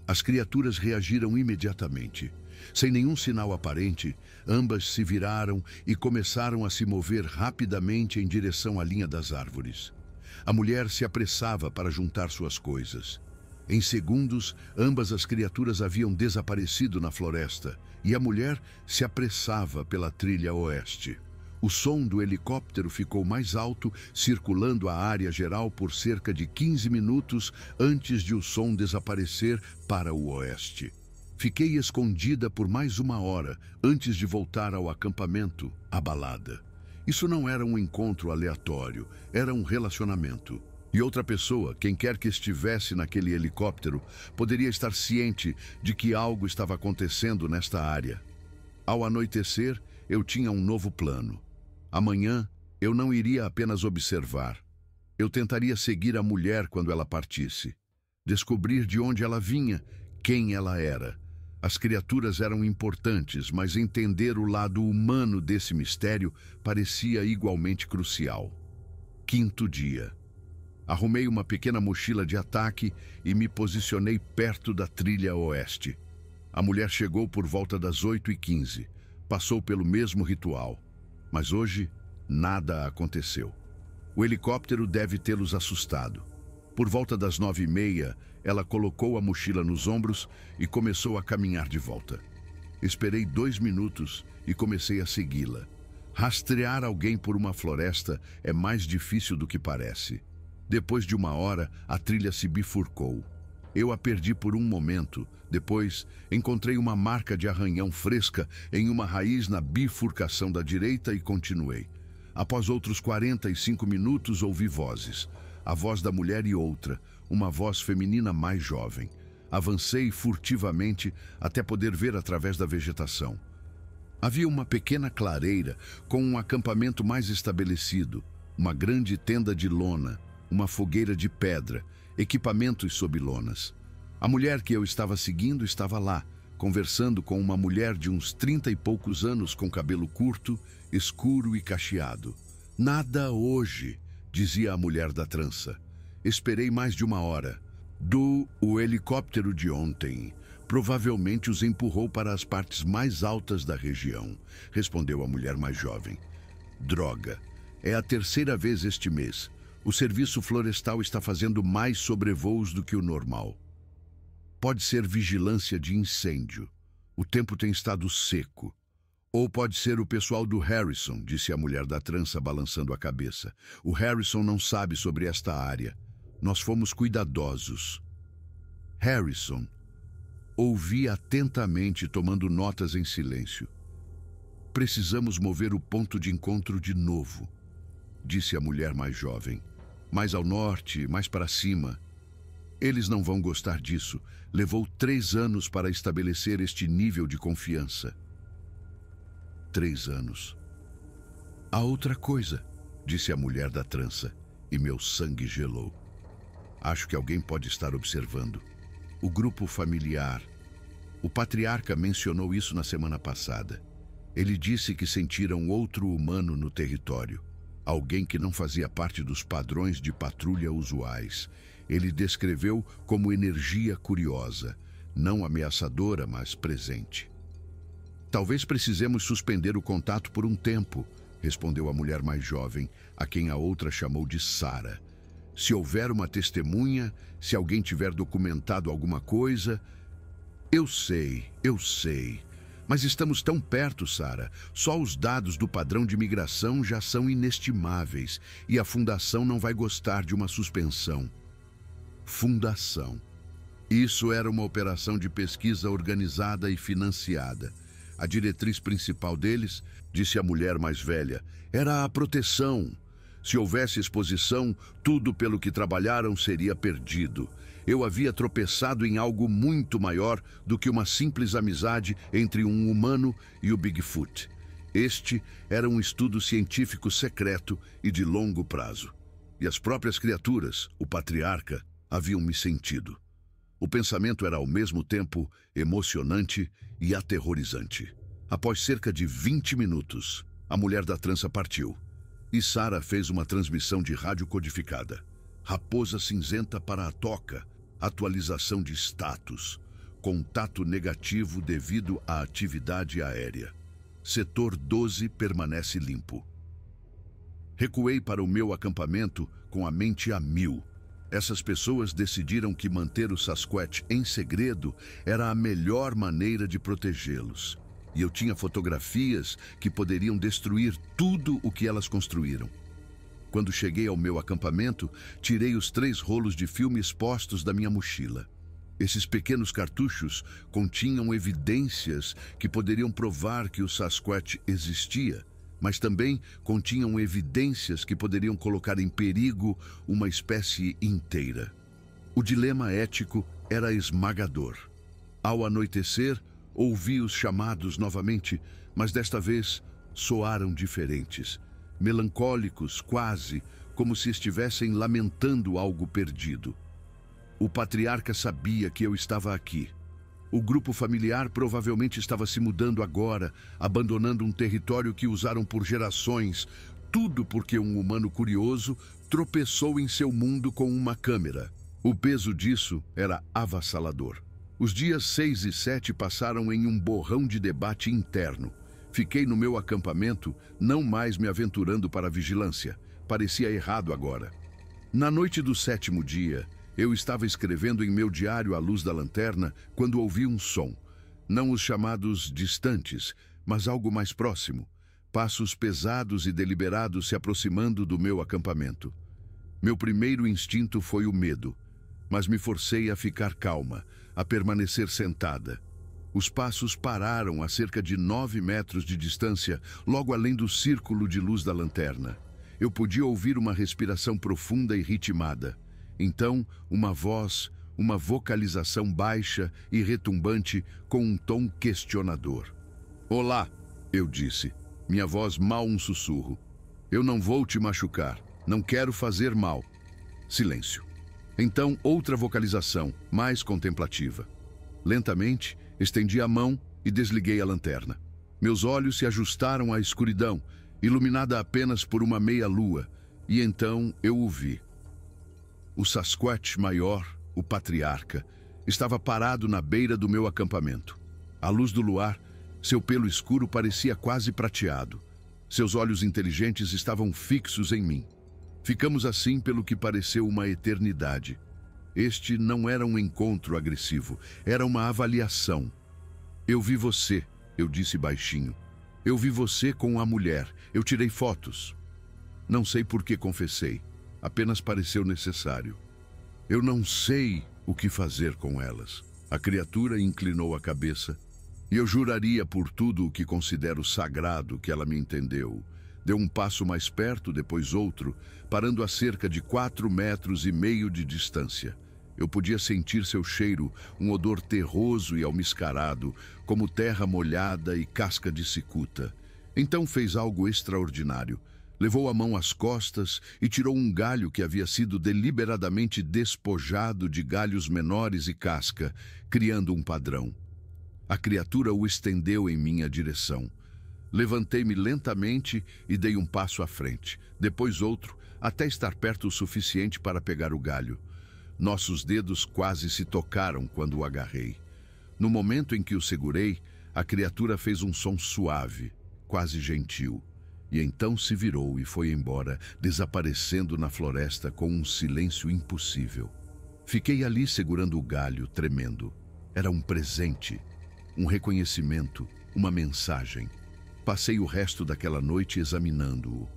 Speaker 1: As criaturas reagiram imediatamente. Sem nenhum sinal aparente, ambas se viraram e começaram a se mover rapidamente em direção à linha das árvores. A mulher se apressava para juntar suas coisas. Em segundos, ambas as criaturas haviam desaparecido na floresta, e a mulher se apressava pela trilha oeste. O som do helicóptero ficou mais alto, circulando a área geral por cerca de 15 minutos antes de o som desaparecer para o oeste. Fiquei escondida por mais 1 hora antes de voltar ao acampamento, abalada. Isso não era um encontro aleatório, era um relacionamento. E outra pessoa, quem quer que estivesse naquele helicóptero, poderia estar ciente de que algo estava acontecendo nesta área. Ao anoitecer, eu tinha um novo plano. Amanhã, eu não iria apenas observar. Eu tentaria seguir a mulher quando ela partisse. Descobrir de onde ela vinha, quem ela era. As criaturas eram importantes, mas entender o lado humano desse mistério parecia igualmente crucial. 5º dia. Arrumei uma pequena mochila de ataque e me posicionei perto da trilha oeste. A mulher chegou por volta das 8h15. Passou pelo mesmo ritual. Mas hoje, nada aconteceu. O helicóptero deve tê-los assustado. Por volta das 9h30, ela colocou a mochila nos ombros e começou a caminhar de volta. Esperei 2 minutos e comecei a segui-la. Rastrear alguém por uma floresta é mais difícil do que parece. Depois de 1 hora, a trilha se bifurcou. Eu a perdi por um momento. Depois, encontrei uma marca de arranhão fresca em uma raiz na bifurcação da direita e continuei. Após outros 45 minutos, ouvi vozes. A voz da mulher e outra, uma voz feminina mais jovem. Avancei furtivamente até poder ver através da vegetação. Havia uma pequena clareira com um acampamento mais estabelecido, uma grande tenda de lona, uma fogueira de pedra, equipamentos sob lonas. A mulher que eu estava seguindo estava lá, conversando com uma mulher de uns 30 e poucos anos com cabelo curto, escuro e cacheado. Nada hoje, dizia a mulher da trança. Esperei mais de 1 hora. O helicóptero de ontem provavelmente os empurrou para as partes mais altas da região, respondeu a mulher mais jovem. Droga, é a 3ª vez este mês. O serviço florestal está fazendo mais sobrevoos do que o normal. Pode ser vigilância de incêndio. O tempo tem estado seco. Ou pode ser o pessoal do Harrison, disse a mulher da trança, balançando a cabeça. O Harrison não sabe sobre esta área. Nós fomos cuidadosos. Harrison. Ouvi atentamente, tomando notas em silêncio. Precisamos mover o ponto de encontro de novo, disse a mulher mais jovem. Mais ao norte, mais para cima. Eles não vão gostar disso. Levou 3 anos para estabelecer este nível de confiança. 3 anos. Há outra coisa, disse a mulher da trança, e meu sangue gelou. Acho que alguém pode estar observando. O grupo familiar. O patriarca mencionou isso na semana passada. Ele disse que sentiram outro humano no território. Alguém que não fazia parte dos padrões de patrulha usuais. Ele descreveu como energia curiosa, não ameaçadora, mas presente. Talvez precisemos suspender o contato por um tempo, respondeu a mulher mais jovem, a quem a outra chamou de Sara. Se houver uma testemunha, se alguém tiver documentado alguma coisa... Eu sei. Mas estamos tão perto, Sara. Só os dados do padrão de migração já são inestimáveis e a Fundação não vai gostar de uma suspensão. Fundação. Isso era uma operação de pesquisa organizada e financiada. A diretriz principal deles, disse a mulher mais velha, era a proteção. Se houvesse exposição, tudo pelo que trabalharam seria perdido. Eu havia tropeçado em algo muito maior do que uma simples amizade entre um humano e o Bigfoot. Este era um estudo científico secreto e de longo prazo. E as próprias criaturas, o patriarca, haviam me sentido. O pensamento era ao mesmo tempo emocionante e aterrorizante. Após cerca de 20 minutos, a mulher da trança partiu. E Sara fez uma transmissão de rádio codificada. Raposa cinzenta para a toca. Atualização de status. Contato negativo devido à atividade aérea. Setor 12 permanece limpo. Recuei para o meu acampamento com a mente a mil. Essas pessoas decidiram que manter o Sasquatch em segredo era a melhor maneira de protegê-los. E eu tinha fotografias que poderiam destruir tudo o que elas construíram. Quando cheguei ao meu acampamento, tirei os 3 rolos de filme expostos da minha mochila. Esses pequenos cartuchos continham evidências que poderiam provar que o Sasquatch existia, mas também continham evidências que poderiam colocar em perigo uma espécie inteira. O dilema ético era esmagador. Ao anoitecer, ouvi os chamados novamente, mas desta vez soaram diferentes. Melancólicos, quase, como se estivessem lamentando algo perdido. O patriarca sabia que eu estava aqui. O grupo familiar provavelmente estava se mudando agora, abandonando um território que usaram por gerações, tudo porque um humano curioso tropeçou em seu mundo com uma câmera. O peso disso era avassalador. Os dias 6 e 7 passaram em um borrão de debate interno. Fiquei no meu acampamento, não mais me aventurando para a vigilância. Parecia errado agora. Na noite do 7º dia, eu estava escrevendo em meu diário à luz da lanterna quando ouvi um som. Não os chamados distantes, mas algo mais próximo. Passos pesados e deliberados se aproximando do meu acampamento. Meu primeiro instinto foi o medo, mas me forcei a ficar calma, a permanecer sentada. Os passos pararam a cerca de 9 metros de distância, logo além do círculo de luz da lanterna. Eu podia ouvir uma respiração profunda e ritmada. Então, uma voz, uma vocalização baixa e retumbante com um tom questionador. "Olá", eu disse, minha voz mal um sussurro. "Eu não vou te machucar, não quero fazer mal." Silêncio. Então, outra vocalização, mais contemplativa. Lentamente, estendi a mão e desliguei a lanterna. Meus olhos se ajustaram à escuridão, iluminada apenas por uma meia-lua, e então eu o vi. O Sasquatch maior, o patriarca, estava parado na beira do meu acampamento. À luz do luar, seu pelo escuro parecia quase prateado. Seus olhos inteligentes estavam fixos em mim. Ficamos assim pelo que pareceu uma eternidade. Este não era um encontro agressivo, era uma avaliação. Eu vi você, eu disse baixinho. Eu vi você com a mulher, eu tirei fotos. Não sei por que confessei, apenas pareceu necessário. Eu não sei o que fazer com elas. A criatura inclinou a cabeça, e eu juraria por tudo o que considero sagrado que ela me entendeu. Deu um passo mais perto, depois outro, parando a cerca de 4,5 metros de distância. Eu podia sentir seu cheiro, um odor terroso e almiscarado, como terra molhada e casca de cicuta. Então fez algo extraordinário. Levou a mão às costas e tirou um galho que havia sido deliberadamente despojado de galhos menores e casca, criando um padrão. A criatura o estendeu em minha direção. Levantei-me lentamente e dei um passo à frente, depois outro, até estar perto o suficiente para pegar o galho. Nossos dedos quase se tocaram quando o agarrei. No momento em que o segurei, a criatura fez um som suave, quase gentil, e então se virou e foi embora, desaparecendo na floresta com um silêncio impossível. Fiquei ali segurando o galho, tremendo. Era um presente, um reconhecimento, uma mensagem. Passei o resto daquela noite examinando-o.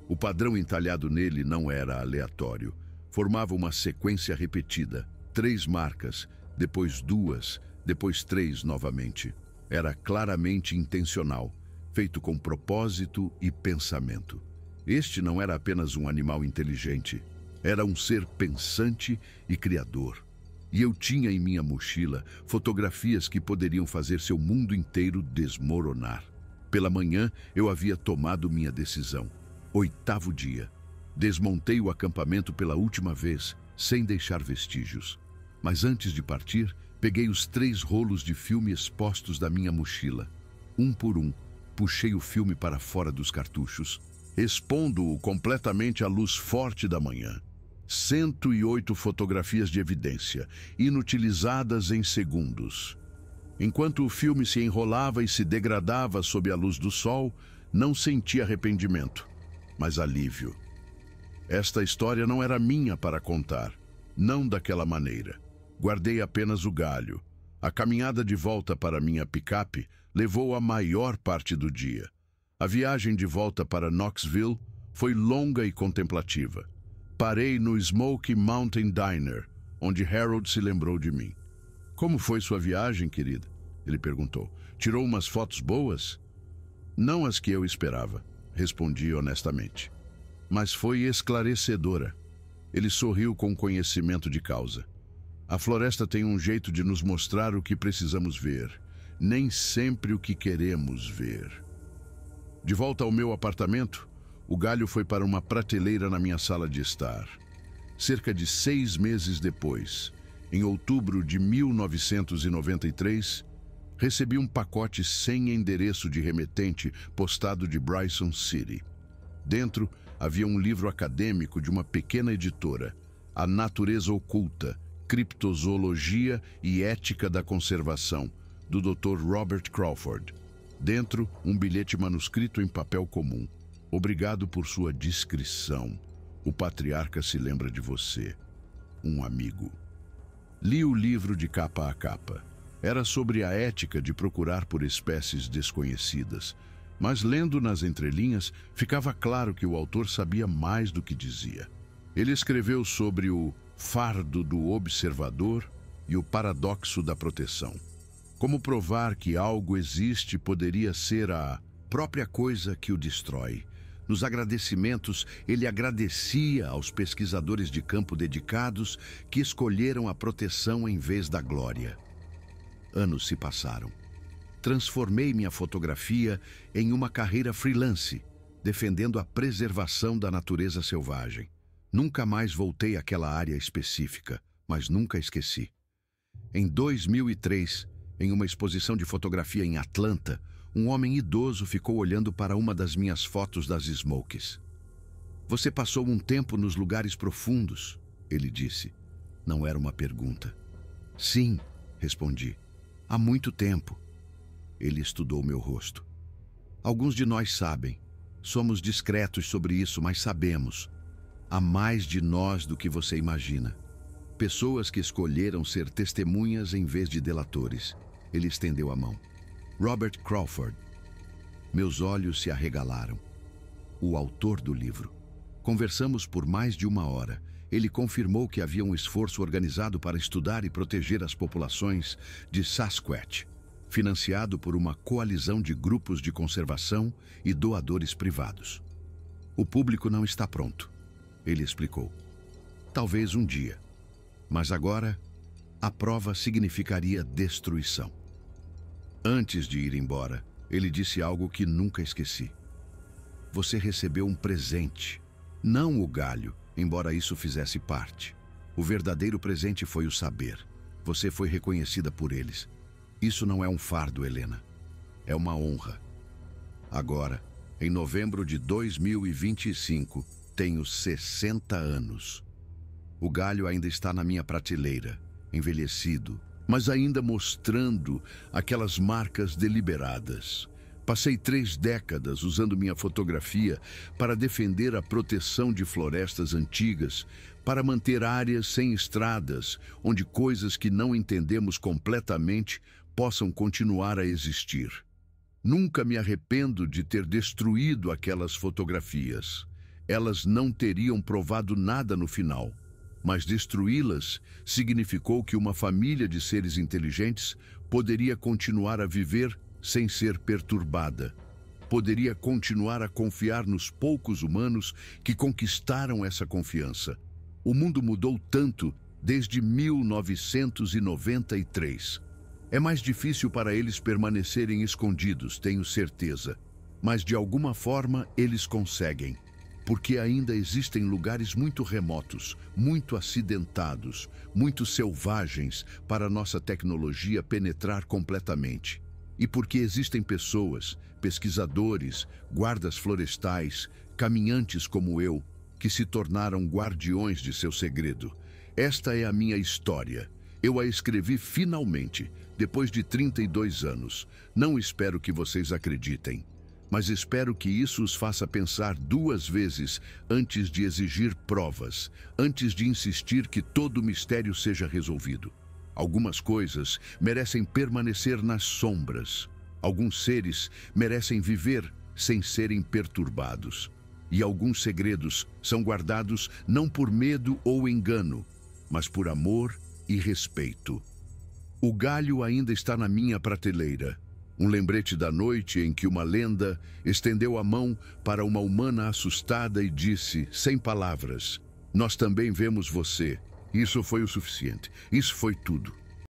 Speaker 1: O padrão entalhado nele não era aleatório. Formava uma sequência repetida, 3 marcas, depois 2, depois 3 novamente. Era claramente intencional, feito com propósito e pensamento. Este não era apenas um animal inteligente, era um ser pensante e criador. E eu tinha em minha mochila fotografias que poderiam fazer seu mundo inteiro desmoronar. Pela manhã, eu havia tomado minha decisão. 8º dia. Desmontei o acampamento pela última vez, sem deixar vestígios. Mas antes de partir, peguei os 3 rolos de filme expostos da minha mochila. Um por um, puxei o filme para fora dos cartuchos, expondo-o completamente à luz forte da manhã. 108 fotografias de evidência, inutilizadas em segundos. Enquanto o filme se enrolava e se degradava sob a luz do sol, não senti arrependimento, mas alívio. Esta história não era minha para contar, não daquela maneira. Guardei apenas o galho. A caminhada de volta para minha picape levou a maior parte do dia. A viagem de volta para Knoxville foi longa e contemplativa. Parei no Smoky Mountain Diner, onde Harold se lembrou de mim. Como foi sua viagem, querida? Ele perguntou. Tirou umas fotos boas? Não as que eu esperava, respondi honestamente. Mas foi esclarecedora. Ele sorriu com conhecimento de causa. A floresta tem um jeito de nos mostrar o que precisamos ver, nem sempre o que queremos ver. De volta ao meu apartamento, o galho foi para uma prateleira na minha sala de estar. Cerca de 6 meses depois, em outubro de 1993, recebi um pacote sem endereço de remetente postado de Bryson City. Dentro havia um livro acadêmico de uma pequena editora, A Natureza Oculta, Criptozoologia e Ética da Conservação, do Dr. Robert Crawford. Dentro, um bilhete manuscrito em papel comum. Obrigado por sua discrição. O patriarca se lembra de você. Um amigo. Li o livro de capa a capa. Era sobre a ética de procurar por espécies desconhecidas, mas lendo nas entrelinhas, ficava claro que o autor sabia mais do que dizia. Ele escreveu sobre o fardo do observador e o paradoxo da proteção. Como provar que algo existe poderia ser a própria coisa que o destrói. Nos agradecimentos, ele agradecia aos pesquisadores de campo dedicados que escolheram a proteção em vez da glória. Anos se passaram. Transformei minha fotografia em uma carreira freelance, defendendo a preservação da natureza selvagem. Nunca mais voltei àquela área específica, mas nunca esqueci. Em 2003, em uma exposição de fotografia em Atlanta, um homem idoso ficou olhando para uma das minhas fotos das Smokies. Você passou um tempo nos lugares profundos, ele disse. Não era uma pergunta. Sim, respondi. Há muito tempo. Ele estudou meu rosto. Alguns de nós sabem. Somos discretos sobre isso, mas sabemos. Há mais de nós do que você imagina. Pessoas que escolheram ser testemunhas em vez de delatores. Ele estendeu a mão. Robert Crawford. Meus olhos se arregalaram. O autor do livro. Conversamos por mais de 1 hora. Ele confirmou que havia um esforço organizado para estudar e proteger as populações de Sasquatch, financiado por uma coalizão de grupos de conservação e doadores privados. O público não está pronto, ele explicou. Talvez um dia. Mas agora, a prova significaria destruição. Antes de ir embora, ele disse algo que nunca esqueci. Você recebeu um presente, não o galho, embora isso fizesse parte. O verdadeiro presente foi o saber. Você foi reconhecida por eles. Isso não é um fardo, Helena. É uma honra. Agora, em novembro de 2025, tenho 60 anos. O galho ainda está na minha prateleira, envelhecido, mas ainda mostrando aquelas marcas deliberadas. Passei 3 décadas usando minha fotografia para defender a proteção de florestas antigas, para manter áreas sem estradas, onde coisas que não entendemos completamente possam continuar a existir. Nunca me arrependo de ter destruído aquelas fotografias. Elas não teriam provado nada no final. Mas destruí-las significou que uma família de seres inteligentes poderia continuar a viver sem ser perturbada. Poderia continuar a confiar nos poucos humanos que conquistaram essa confiança. O mundo mudou tanto desde 1993. É mais difícil para eles permanecerem escondidos, tenho certeza. Mas de alguma forma eles conseguem. Porque ainda existem lugares muito remotos, muito acidentados, muito selvagens para nossa tecnologia penetrar completamente. E porque existem pessoas, pesquisadores, guardas florestais, caminhantes como eu, que se tornaram guardiões de seu segredo. Esta é a minha história. Eu a escrevi finalmente, depois de 32 anos. Não espero que vocês acreditem. Mas espero que isso os faça pensar 2 vezes antes de exigir provas, antes de insistir que todo o mistério seja resolvido. Algumas coisas merecem permanecer nas sombras. Alguns seres merecem viver sem serem perturbados. E alguns segredos são guardados não por medo ou engano, mas por amor e respeito. O galho ainda está na minha prateleira. Um lembrete da noite em que uma lenda estendeu a mão para uma humana assustada e disse, sem palavras, nós também vemos você. Isso foi o suficiente. Isso foi tudo.